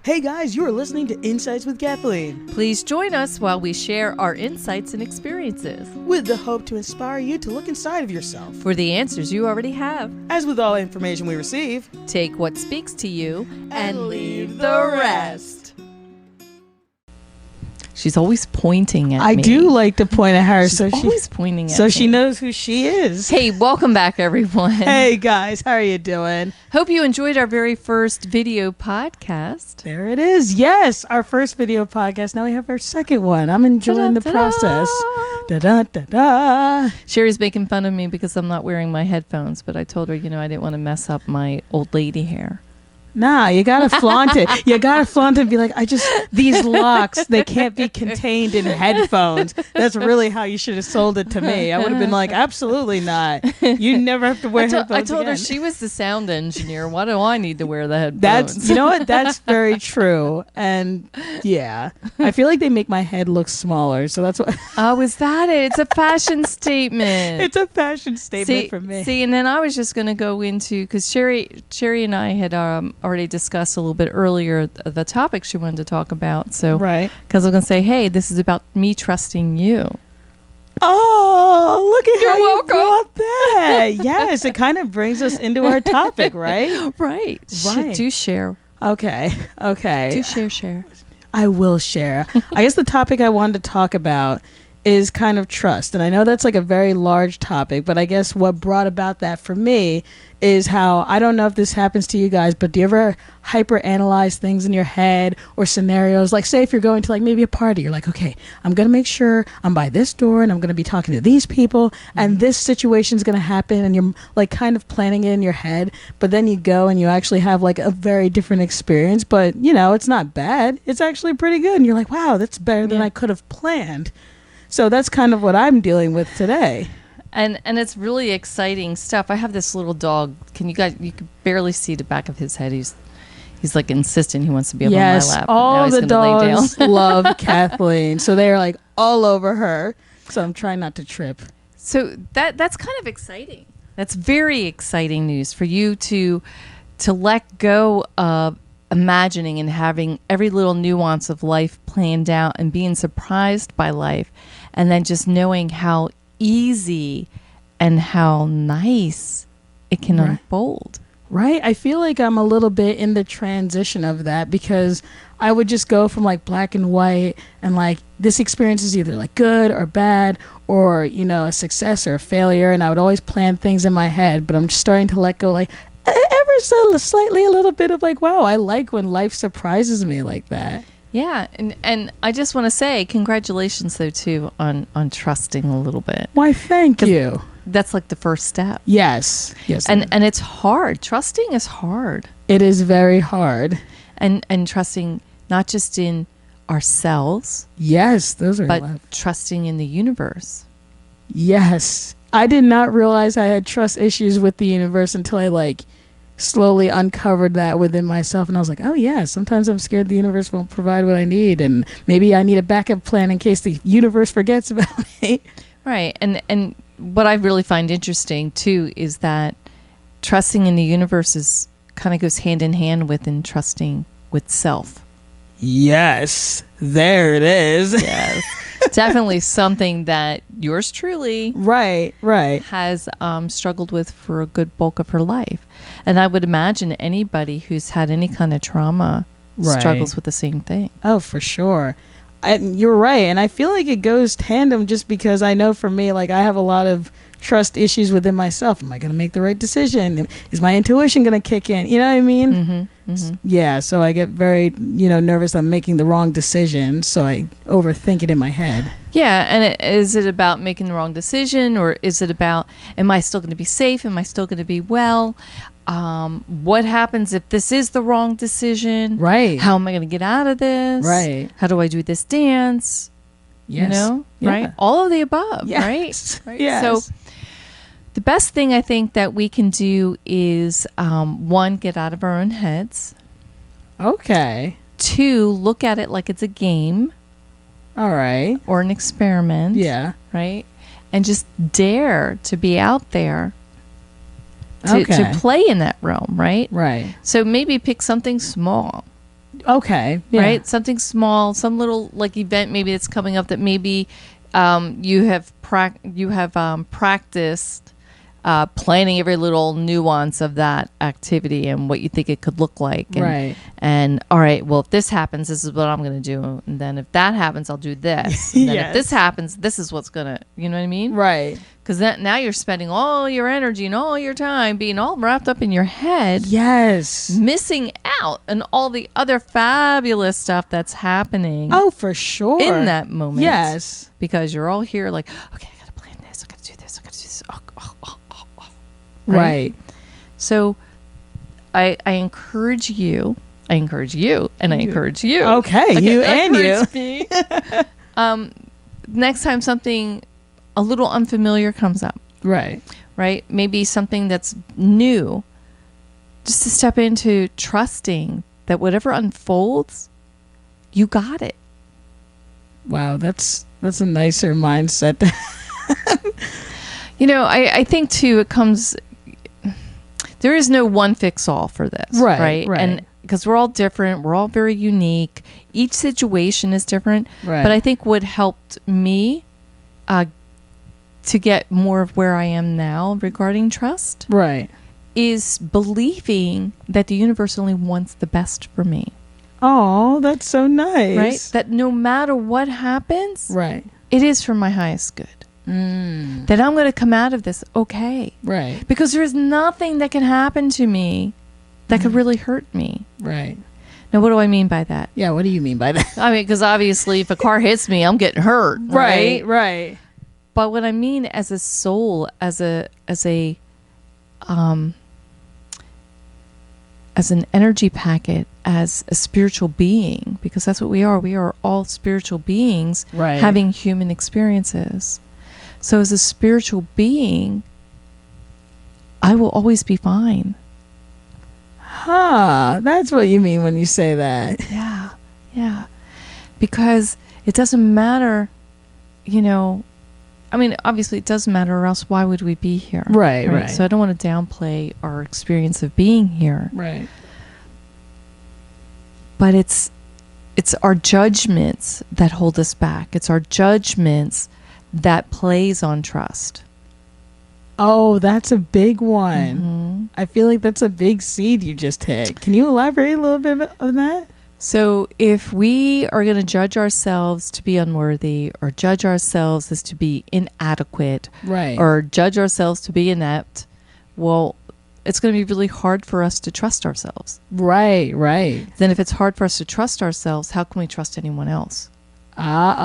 Hey guys, you are listening to Insights with Kathleen, Please join us while we share our insights and experiences with the hope to inspire you to look inside of yourself. for the answers you already have. As with all information we receive, Take what speaks to you and leave the rest. She's always pointing at me. I do like to point at her She's always pointing at so me. she knows who she is. Hey, welcome back, everyone. Hey guys, how are you doing? Hope you enjoyed our very first video podcast. There it is. Yes, our first video podcast. Now we have our second one. I'm enjoying the process. Da-da-da-da. Sherry's making fun of me because I'm not wearing my headphones, but I told her, I didn't want to mess up my old lady hair. Nah, you gotta flaunt it. You gotta flaunt it and be like, these locks, they can't be contained in headphones. That's really how you should have sold it to me. I would have been like, absolutely not. You never have to wear headphones I told her again. she was the sound engineer. Why do I need to wear the headphones? You know what? That's very true. And yeah, I feel like they make my head look smaller. So that's what. Oh, is that it? It's a fashion statement. It's a fashion statement for me. See, and then I was just going to go into, because Cherry and I had already discussed a little bit earlier the topic she wanted to talk about. So, right. Because I was going to say, hey, this is about me trusting you. Oh, look at You're how welcome. you brought that. Yes, it kind of brings us into our topic, right? Right. Do share. Okay. Do share. I will share. I guess the topic I wanted to talk about is kind of trust. And I know that's like a very large topic, but I guess what brought about that for me is how, I don't know if this happens to you guys, but do you ever hyper analyze things in your head or scenarios? Like say if you're going to like maybe a party, you're like, okay, I'm going to make sure I'm by this door and I'm going to be talking to these people and this situation's going to happen, and you're like kind of planning it in your head, but then you go and you actually have like a very different experience, but it's not bad. It's actually pretty good. And you're like, wow, that's better than I could have planned. So that's kind of what I'm dealing with today. And it's really exciting stuff. I have this little dog. You can barely see the back of his head. He's like insistent he wants to be up on my lap. All the dogs love Kathleen. So they're like all over her. So I'm trying not to trip. So that's kind of exciting. That's very exciting news for you to let go of imagining and having every little nuance of life planned out and being surprised by life, and then just knowing how easy and how nice it can unfold. Right. I feel like I'm a little bit in the transition of that, because I would just go from like black and white and like this experience is either like good or bad or, a success or a failure. And I would always plan things in my head, but I'm just starting to let go like ever so slightly a little bit of like, wow, I like when life surprises me like that. Yeah, and I just want to say congratulations, though, too, on trusting a little bit. Why, thank you. That's like the first step. Yes. And it's hard. Trusting is hard. It is very hard. And trusting not just in ourselves. Yes, those are but trusting in the universe. Yes. I did not realize I had trust issues with the universe until I slowly uncovered that within myself, and I was like, oh yeah, sometimes I'm scared the universe won't provide what I need, and maybe I need a backup plan in case the universe forgets about me. Right. And what I really find interesting too is that trusting in the universe is kind of goes hand in hand with trusting with self. Yes, there it is. Yes. Definitely something that yours truly right has struggled with for a good bulk of her life. And I would imagine anybody who's had any kind of trauma struggles with the same thing. Oh, for sure. You're right. And I feel like it goes tandem, just because I know for me, like I have a lot of trust issues within myself. Am I going to make the right decision? Is my intuition going to kick in? You know what I mean? Mm-hmm, mm-hmm. Yeah. So I get very, nervous I'm making the wrong decision. So I overthink it in my head. Yeah. And is it about making the wrong decision, or is it about, am I still going to be safe? Am I still going to be well? What happens if this is the wrong decision? Right. How am I going to get out of this? Right. How do I do this dance? Yes. Right? All of the above, yes. Right? Yes. So the best thing I think that we can do is, one, get out of our own heads. Okay. Two, look at it like it's a game. All right. Or an experiment. Yeah. Right? And just dare to be out there to play in that realm, right? Right. So maybe pick something small. Okay. Yeah. right? Something small, some little like event maybe that's coming up that maybe you have practiced planning every little nuance of that activity and what you think it could look like. And, Right. And all right, well, if this happens, this is what I'm going to do. And then if that happens, I'll do this. And then Yes. if this happens, this is what's going to, you know what I mean? Right. Because now you're spending all your energy and all your time being all wrapped up in your head. Yes. Missing out on all the other fabulous stuff that's happening Oh, for sure. in that moment. Yes. Because you're all here like, okay, I got to plan this. I got to do this. I got to do this. Oh. Right. So I encourage you. I encourage you. And I encourage you. Okay. You and you. Me. Next time something a little unfamiliar comes up. Right. Right? Maybe something that's new. Just to step into trusting that whatever unfolds, you got it. Wow. That's a nicer mindset. You know, I think too, it comes, there is no one fix all for this. Right. And because we're all different, we're all very unique. Each situation is different. Right. But I think what helped me to get more of where I am now regarding trust Right. is believing that the universe only wants the best for me. Oh, that's so nice. Right? That no matter what happens, Right. it is for my highest good. That I'm going to come out of this okay. Right. Because there is nothing that can happen to me that could really hurt me. Right. Now, what do I mean by that? Yeah. What do you mean by that? I mean, because obviously if a car hits me, I'm getting hurt. Right? Right. But what I mean as a soul, as an energy packet, as a spiritual being, because that's what we are. We are all spiritual beings Right. having human experiences. So as a spiritual being, I will always be fine. Huh. That's what you mean when you say that. Yeah. Yeah. Because it doesn't matter, you know, I mean, obviously it does matter, or else why would we be here? Right. So I don't want to downplay our experience of being here. Right. But it's our judgments that hold us back. It's our judgments that plays on trust. Oh, that's a big one. Mm-hmm. I feel like that's a big seed you just hit. Can you elaborate a little bit on that? So if we are going to judge ourselves to be unworthy, or judge ourselves as to be inadequate, Right. or judge ourselves to be inept, well, it's going to be really hard for us to trust ourselves. Right. Then if it's hard for us to trust ourselves, how can we trust anyone else? What?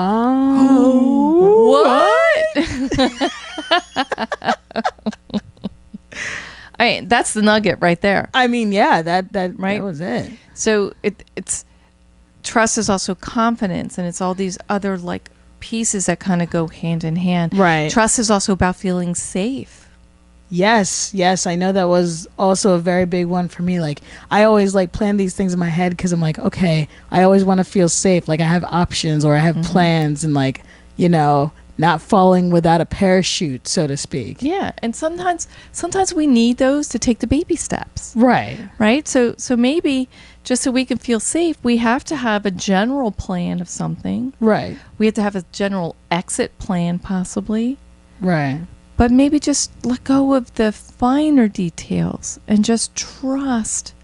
I mean, that's the nugget right there. I mean, yeah, that Right? that was it. So it's trust is also confidence, and it's all these other like pieces that kind of go hand in hand. Right. Trust is also about feeling safe. Yes, I know that was also a very big one for me. Like, I always like plan these things in my head because I'm like, okay, I always want to feel safe. Like, I have options, or I have plans, and like, you know, not falling without a parachute, so to speak. Yeah, and sometimes we need those to take the baby steps. Right. So maybe just so we can feel safe, we have to have a general plan of something. Right. We have to have a general exit plan, possibly. Right. But maybe just let go of the finer details and just trust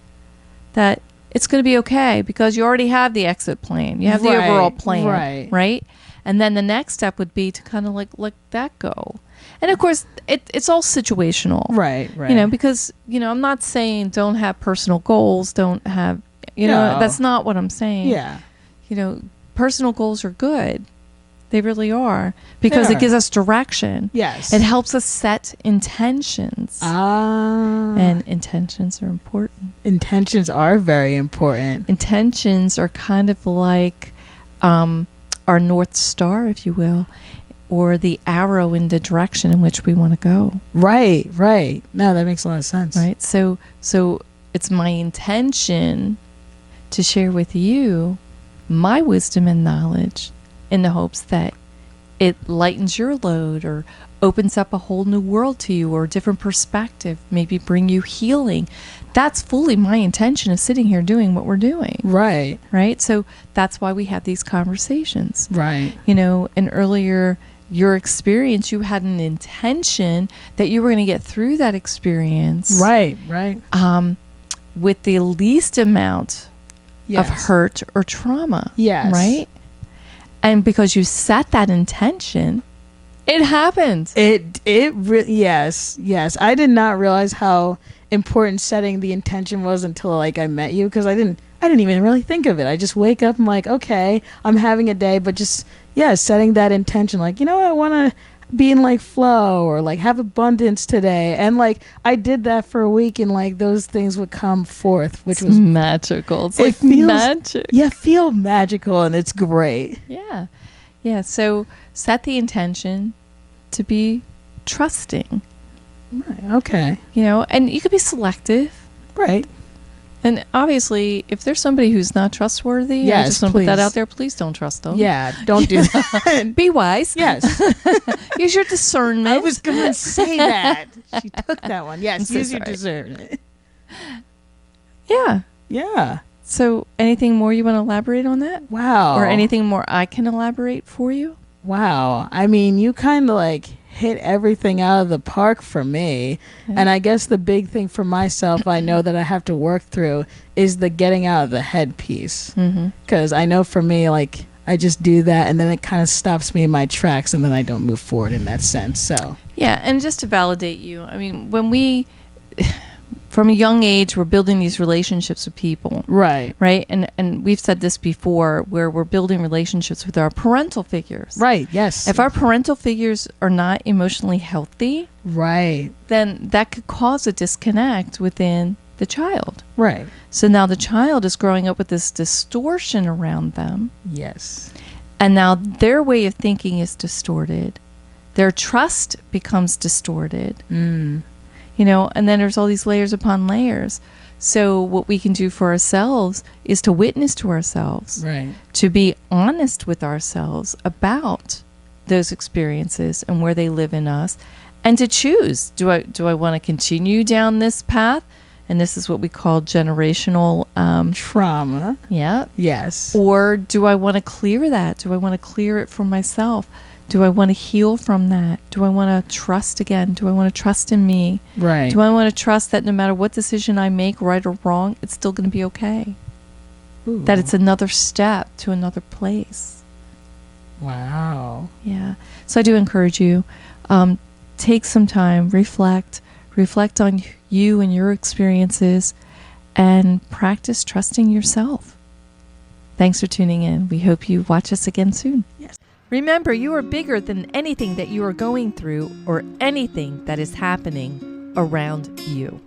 that it's going to be okay, because you already have the exit plan. You have the overall plan. Right? And then the next step would be to kind of like let that go. And of course, it's all situational. Right. You know, because, you know, I'm not saying don't have personal goals, don't have, you know, that's not what I'm saying. Yeah. You know, personal goals are good. They really are, because it gives us direction. Yes. It helps us set intentions. And intentions are important. Intentions are very important. Intentions are kind of like our North Star, if you will, or the arrow in the direction in which we want to go. Right. No, that makes a lot of sense. Right? So it's my intention to share with you my wisdom and knowledge, in the hopes that it lightens your load or opens up a whole new world to you or a different perspective, maybe bring you healing. That's fully my intention of sitting here doing what we're doing. Right. Right? So that's why we have these conversations. Right. You know, and earlier, your experience, you had an intention that you were going to get through that experience. Right. Right. With the least amount Yes. of hurt or trauma. Yes. Right? And because you set that intention, it happened. Yes. I did not realize how important setting the intention was until like I met you, because I didn't even really think of it. I just wake up and like, okay, I'm having a day, but just setting that intention, like, you know what, I want to be in like flow or like have abundance today, and like I did that for a week, and like those things would come forth, which was magical. It's like feels, magic. Yeah, feel magical, and it's great. Yeah. So set the intention to be trusting. Right. Okay. You know, and you could be selective. Right. And obviously, if there's somebody who's not trustworthy, I yes, just want to put that please. out there. Please don't trust them. Yeah, don't do that. Be wise. Yes. Use your discernment. I was going to say that. She took that one. Yes, so use your sorry. discernment. Yeah. Yeah. So anything more you want to elaborate on that? Wow. Or anything more I can elaborate for you? Wow. I mean, you kind of like hit everything out of the park for me. Yeah. And I guess the big thing for myself, I know that I have to work through is the getting out of the head piece. Because I know for me, like, I just do that and then it kind of stops me in my tracks and then I don't move forward in that sense. So, yeah. And just to validate you, I mean, when we, from a young age, we're building these relationships with people. Right. And we've said this before, where we're building relationships with our parental figures. Right. Yes. If our parental figures are not emotionally healthy, right, then that could cause a disconnect within the child. Right. So now the child is growing up with this distortion around them. Yes. And now their way of thinking is distorted. Their trust becomes distorted. You know, and then there's all these layers upon layers. So what we can do for ourselves is to witness to ourselves. Right. To be honest with ourselves about those experiences and where they live in us, and to choose, do I want to continue down this path? And this is what we call generational trauma. Yeah. Yes. Or do I want to clear that? Do I want to clear it for myself? Do I want to heal from that? Do I want to trust again? Do I want to trust in me? Right. Do I want to trust that no matter what decision I make, right or wrong, it's still going to be okay? Ooh. That it's another step to another place. Wow. Yeah. So I do encourage you, take some time, reflect on you and your experiences, and practice trusting yourself. Thanks for tuning in. We hope you watch us again soon. Yes. Remember, you are bigger than anything that you are going through or anything that is happening around you.